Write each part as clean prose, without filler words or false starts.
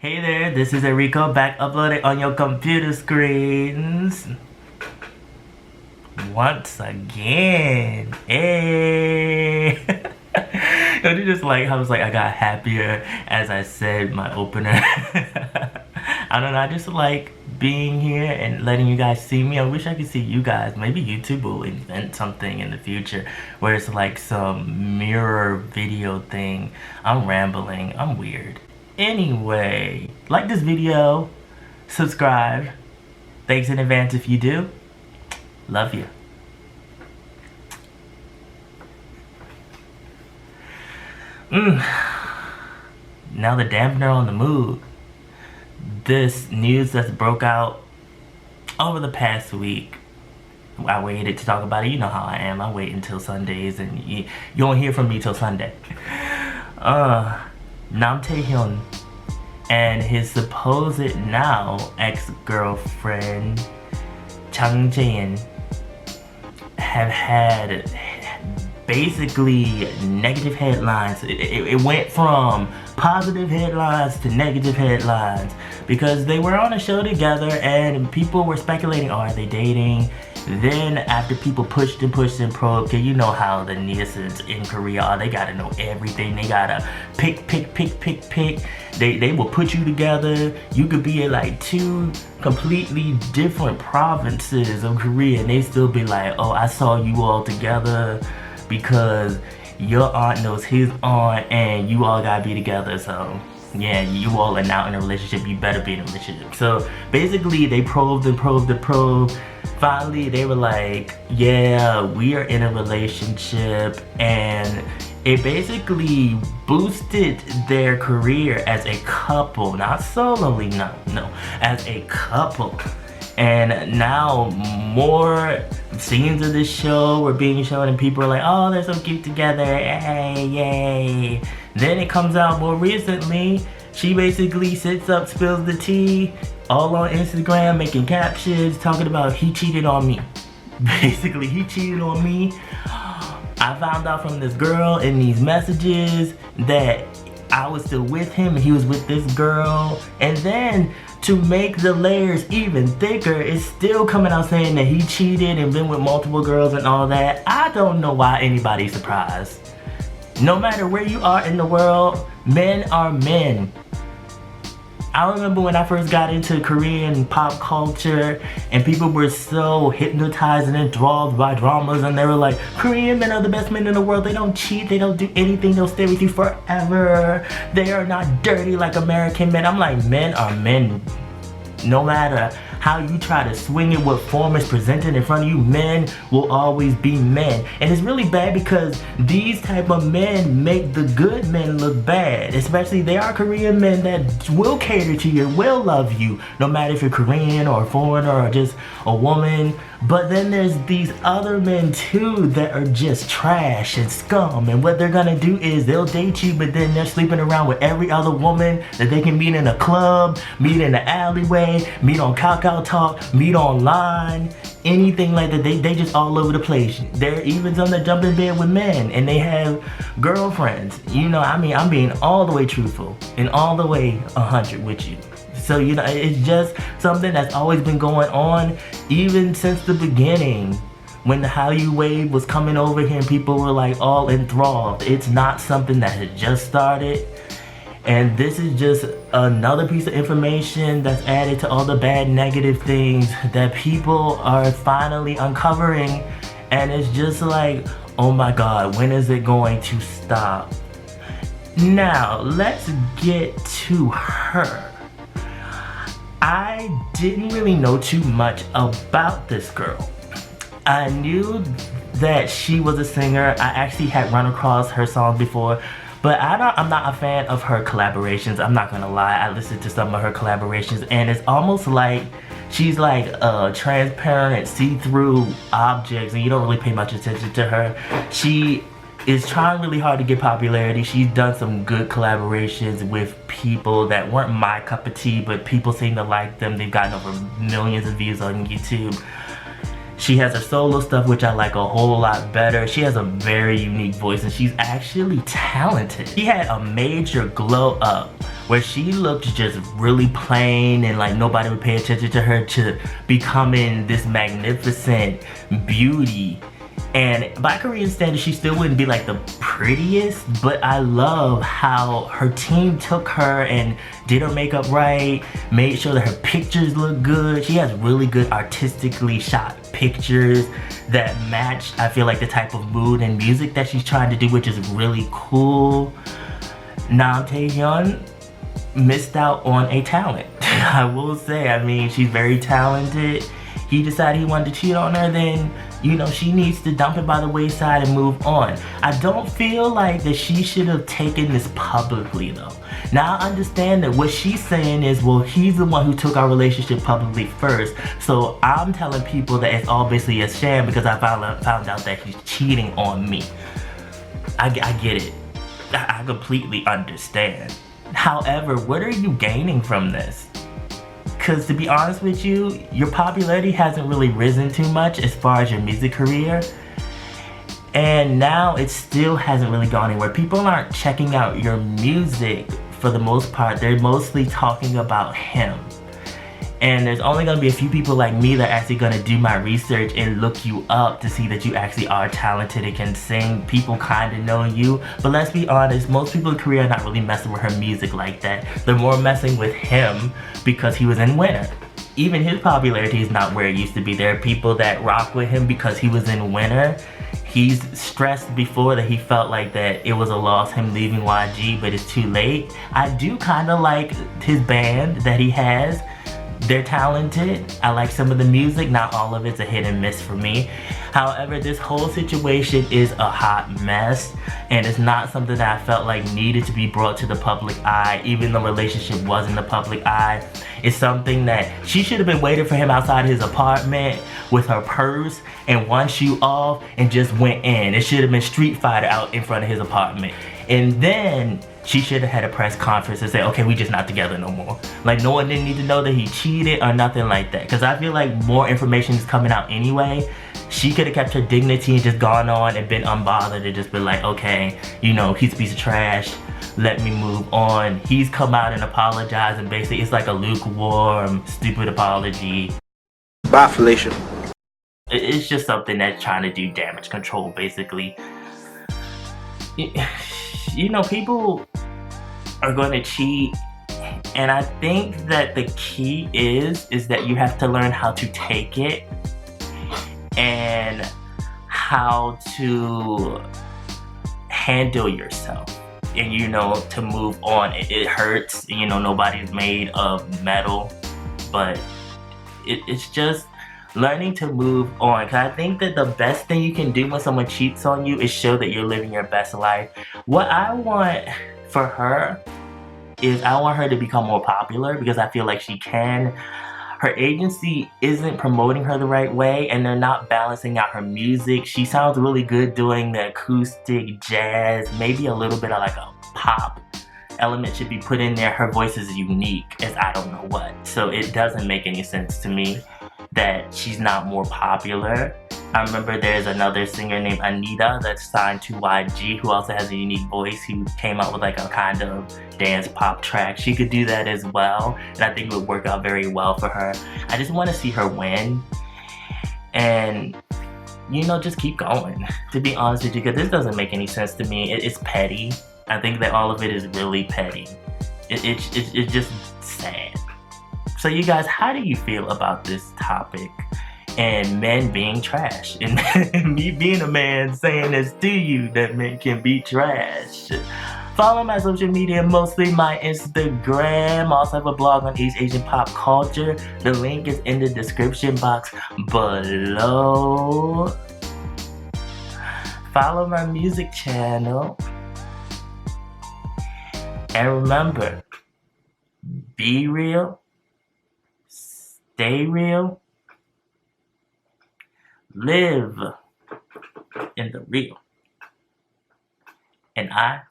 Hey there, this is Erico back uploaded on your computer screens once again. Hey! Don't you just like how I got happier as I said my opener? I don't know, I just like being here and letting you guys see me. I wish I could see you guys. Maybe YouTube will invent something in the future where it's like some mirror video thing. I'm rambling, I'm weird. Anyway, like this video, subscribe. Thanks in advance if you do. Love you. Now the dampener on the mood. This news that's broke out over the past week. I waited to talk about it. You know how I am. I wait until Sundays and you won't hear from me till Sunday. Hyun and his supposed now ex-girlfriend Chang Jae-in have had basically negative headlines. It went from positive headlines to negative headlines because they were on a show together and people were speculating, oh, are they dating? Then after people pushed and probed, cause you know how the netizens in Korea are, they gotta know everything. They gotta pick. They will put you together. You could be in like two completely different provinces of Korea and they still be like, oh, I saw you all together because your aunt knows his aunt and you all gotta be together. So yeah, you all are now in a relationship, you better be in a relationship. So basically they probed. Finally they were like, yeah, we are in a relationship, and it basically boosted their career as a couple, not solely, no, as a couple. And now more scenes of this show were being shown and people are like, oh, they're so cute together, hey, yay. Then it comes out more recently, she basically sits up, spills the tea, all on Instagram, making captions, talking about he cheated on me. Basically, he cheated on me. I found out from this girl in these messages that I was still with him and he was with this girl. And then to make the layers even thicker, it's still coming out saying that he cheated and been with multiple girls and all that. I don't know why anybody's surprised. No matter where you are in the world, men are men. I remember when I first got into Korean pop culture and people were so hypnotized and enthralled by dramas and they were like, Korean men are the best men in the world. They don't cheat, they don't do anything, they'll stay with you forever. They are not dirty like American men. I'm like, men are men. No matter how you try to swing it, what form is presented in front of you, men will always be men. And it's really bad because these type of men make the good men look bad. Especially they are Korean men that will cater to you, will love you, no matter if you're Korean or a foreigner or just a woman. But then there's these other men too that are just trash and scum, and what they're gonna do is they'll date you, but then they're sleeping around with every other woman that they can meet in a club, meet in the alleyway, meet on Kakao Talk, meet online, anything like that. They just all over the place. They're even on the jumping bed with men and they have girlfriends. You know, I mean, I'm being all the way truthful and all the way 100 with you. So, you know, it's just something that's always been going on even since the beginning. When the Hallyu wave was coming over here and people were like all enthralled. It's not something that has just started. And this is just another piece of information that's added to all the bad negative things that people are finally uncovering. And it's just like, oh my God, when is it going to stop? Now, let's get to her. I didn't really know too much about this girl. I knew that she was a singer. I actually had run across her song before, but I'm not a fan of her collaborations. I'm not gonna lie, I listened to some of her collaborations and it's almost like she's like a transparent, see-through objects and you don't really pay much attention to her. She is trying really hard to get popularity. She's done some good collaborations with people that weren't my cup of tea, but people seem to like them. They've gotten over millions of views on YouTube. She has her solo stuff, which I like a whole lot better. She has a very unique voice and she's actually talented. She had a major glow up where she looked just really plain and like nobody would pay attention to her, to becoming this magnificent beauty. And by Korean standards, she still wouldn't be like the prettiest, but I love how her team took her and did her makeup right, made sure that her pictures look good. She has really good artistically shot pictures that match, I feel like, the type of mood and music that she's trying to do, which is really cool. Nam Tae-hyun missed out on a talent. I will say, I mean, she's very talented. He decided he wanted to cheat on her, then, you know, she needs to dump it by the wayside and move on. I don't feel like that she should have taken this publicly though. Now I understand that what she's saying is, well, he's the one who took our relationship publicly first, so I'm telling people that it's all basically a sham because I found out that he's cheating on me. I get it. I completely understand. However, what are you gaining from this? Because to be honest with you, your popularity hasn't really risen too much as far as your music career. And now it still hasn't really gone anywhere. People aren't checking out your music for the most part. They're mostly talking about him. And there's only going to be a few people like me that are actually going to do my research and look you up to see that you actually are talented and can sing. People kind of know you. But let's be honest, most people in Korea are not really messing with her music like that. They're more messing with him because he was in Winner. Even his popularity is not where it used to be. There are people that rock with him because he was in Winner. He's stressed before that he felt like that it was a loss, him leaving YG, but it's too late. I do kind of like his band that he has. They're talented. I like some of the music. Not all of it's a hit and miss for me. However, this whole situation is a hot mess, and it's not something that I felt like needed to be brought to the public eye, even though the relationship was in the public eye. It's something that she should have been waiting for him outside his apartment with her purse and one shoe off and just went in. It should have been Street Fighter out in front of his apartment. And then she should have had a press conference and say, okay, we just not together no more. Like, no one didn't need to know that he cheated or nothing like that. Because I feel like more information is coming out anyway. She could have kept her dignity and just gone on and been unbothered and just been like, okay, you know, he's a piece of trash. Let me move on. He's come out and apologized, and basically it's like a lukewarm, stupid apology. Bafflation. It's just something that's trying to do damage control, basically. You know, people are going to cheat, and I think that the key is that you have to learn how to take it and how to handle yourself, and, you know, to move on. It hurts, you know, nobody's made of metal, but it's just learning to move on. Because I think that the best thing you can do when someone cheats on you is show that you're living your best life. What I want for her is I want her to become more popular, because I feel like she can. Her agency isn't promoting her the right way, and they're not balancing out her music. She sounds really good doing the acoustic jazz, maybe a little bit of like a pop element should be put in there. Her voice is unique as I don't know what. So it doesn't make any sense to me that she's not more popular. I remember there's another singer named Anita that's signed to YG who also has a unique voice, who came out with like a kind of dance pop track. She could do that as well, and I think it would work out very well for her. I just want to see her win and, you know, just keep going, to be honest with you, because this doesn't make any sense to me. It's petty. I think that all of it is really petty. It's just sad. So you guys, how do you feel about this topic and men being trash? And me being a man saying this to you, that men can be trash. Follow my social media, mostly my Instagram. I also have a blog on East Asian pop culture. The link is in the description box below. Follow my music channel. And remember, be real, stay real, live in the real. And I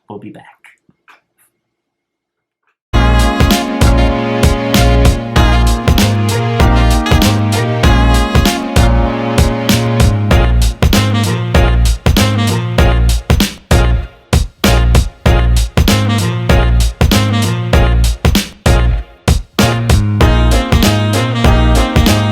will be back.